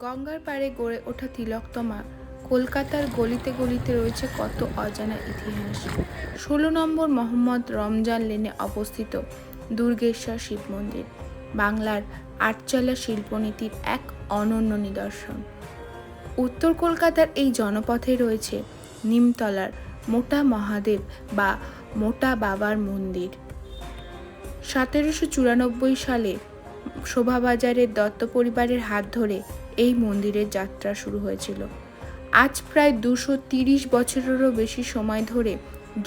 গঙ্গার পাড়ে গড়ে ওঠা তিলকতমা কলকাতার গলিতে গলিতে রয়েছে কত অজানা ইতিহাস। 16 নম্বর মোহাম্মদ রমজান লেনে অবস্থিত দুর্গেশ্বর শিব মন্দির বাংলার আটচালা শিল্পনীতির এক অনন্য নিদর্শন। উত্তর কলকাতার এই জনপথে রয়েছে নিমতলার মোটা মহাদেব বা মোটা বাবার মন্দির। 1794 সালে শোভাবাজারের দত্ত পরিবারের হাত ধরে এই মন্দিরের যাত্রা শুরু হয়েছিল। আজ প্রায় 230 বছরেরও বেশি সময় ধরে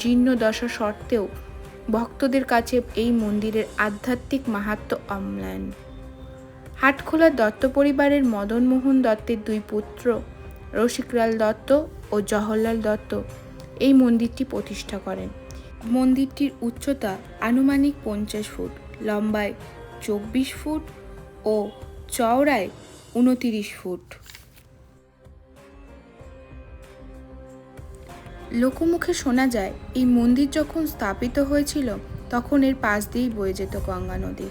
জীর্ণদশা সত্ত্বেও ভক্তদের কাছে এই মন্দিরের আধ্যাত্মিক মাহাত্ম্য অম্লান। হাটখোলার দত্ত পরিবারের মদনমোহন দত্তের দুই পুত্র রসিকলাল দত্ত ও জওহরলাল দত্ত এই মন্দিরটি প্রতিষ্ঠা করেন। মন্দিরটির উচ্চতা আনুমানিক 50 ফুট, লম্বায় 24 ফুট ও চওড়ায় 29 ফুট। লোকমুখে শোনা যায় এই মন্দির যখন স্থাপিত হয়েছিল তখন এর পাশ দিয়েই বয়ে যেত গঙ্গা নদী।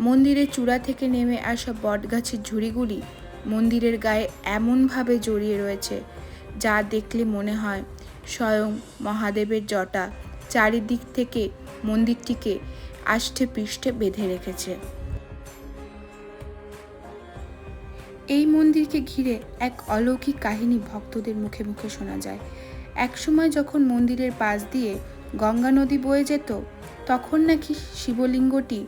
মন্দিরের চূড়া থেকে নেমে আসা বটগাছের ঝুড়িগুলি মন্দিরের গায়ে এমনভাবে জড়িয়ে রয়েছে যা দেখলে মনে হয় স্বয়ং মহাদেবের জটা চারিদিক থেকে মন্দিরটিকে আষ্টে পৃষ্ঠে বেঁধে রেখেছে। এই মন্দিরকে ঘিরে এক অলৌকিক কাহিনী ভক্তদের মুখে মুখে শোনা যায়। একসময় যখন মন্দিরের পাশ দিয়ে গঙ্গা নদী বয়ে যেত তখন নাকি শিবলিঙ্গটি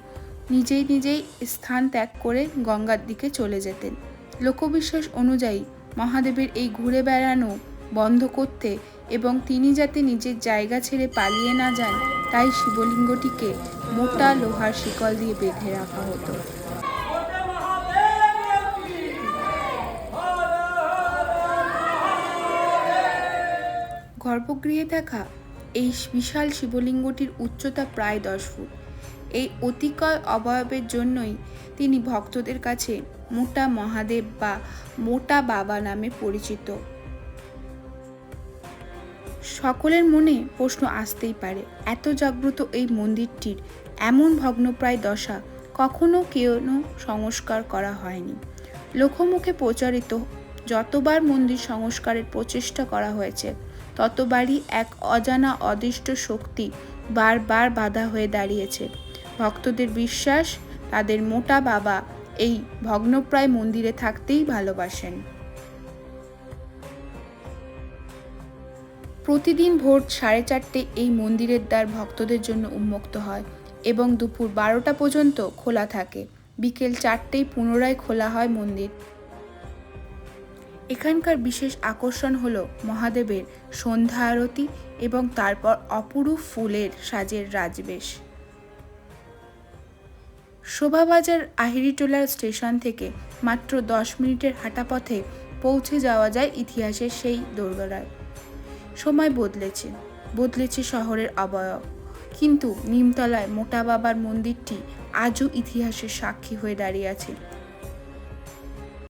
নিজেই স্থান ত্যাগ করে গঙ্গার দিকে চলে যেতেন। লোকবিশ্বাস অনুযায়ী মহাদেবের এই ঘুরে বেড়ানো বন্ধ করতে এবং তিনি যাতে নিজের জায়গা ছেড়ে পালিয়ে না যান তাই শিবলিঙ্গটিকে মোটা লোহার শিকল দিয়ে বেঁধে রাখা হতো। গর্ভগৃহে থাকা এই বিশাল শিবলিঙ্গটির উচ্চতা প্রায় 10 ফুট। এই অতিকয় অবয়বের জন্যই তিনি ভক্তদের কাছে মোটা মহাদেব বা মোটা বাবা নামে পরিচিত। সকলের মনে প্রশ্ন আসতেই পারে, এত জাগ্রত এই মন্দিরটির এমন ভগ্নপ্রায় দশা কখনো সংস্কার করা হয়নি। লোকমুখে প্রচারিত যতবার মন্দির সংস্কারের প্রচেষ্টা করা হয়েছে ততবারই এক অজানা অদৃষ্ট শক্তি বারবার বাধা হয়ে দাঁড়িয়েছে। ভক্তদের বিশ্বাস তাদের মোটা বাবা এই ভগ্নপ্রায় মন্দিরে থাকতেই ভালোবাসেন। প্রতিদিন ভোর 4:30 এই মন্দিরের দ্বার ভক্তদের জন্য উন্মুক্ত হয় এবং দুপুর 12টা পর্যন্ত খোলা থাকে। বিকেল 4টেয় পুনরায় খোলা হয় মন্দির। এখানকার বিশেষ আকর্ষণ হলো মহাদেবের সন্ধ্যা আরতি এবং তারপর অপরূপ ফুলের সাজের রাজবেশ। শোভাবাজার আহিরিটোলা স্টেশন থেকে মাত্র 10 মিনিটের হাঁটা পথে পৌঁছে যাওয়া যায় ইতিহাসের সেই দোরগোড়ায়। সময় বদলেছে শহরের অবয়ব, কিন্তু নিমতলায় মোটা বাবার মন্দিরটি আজও ইতিহাসের সাক্ষী হয়ে দাঁড়িয়ে আছে।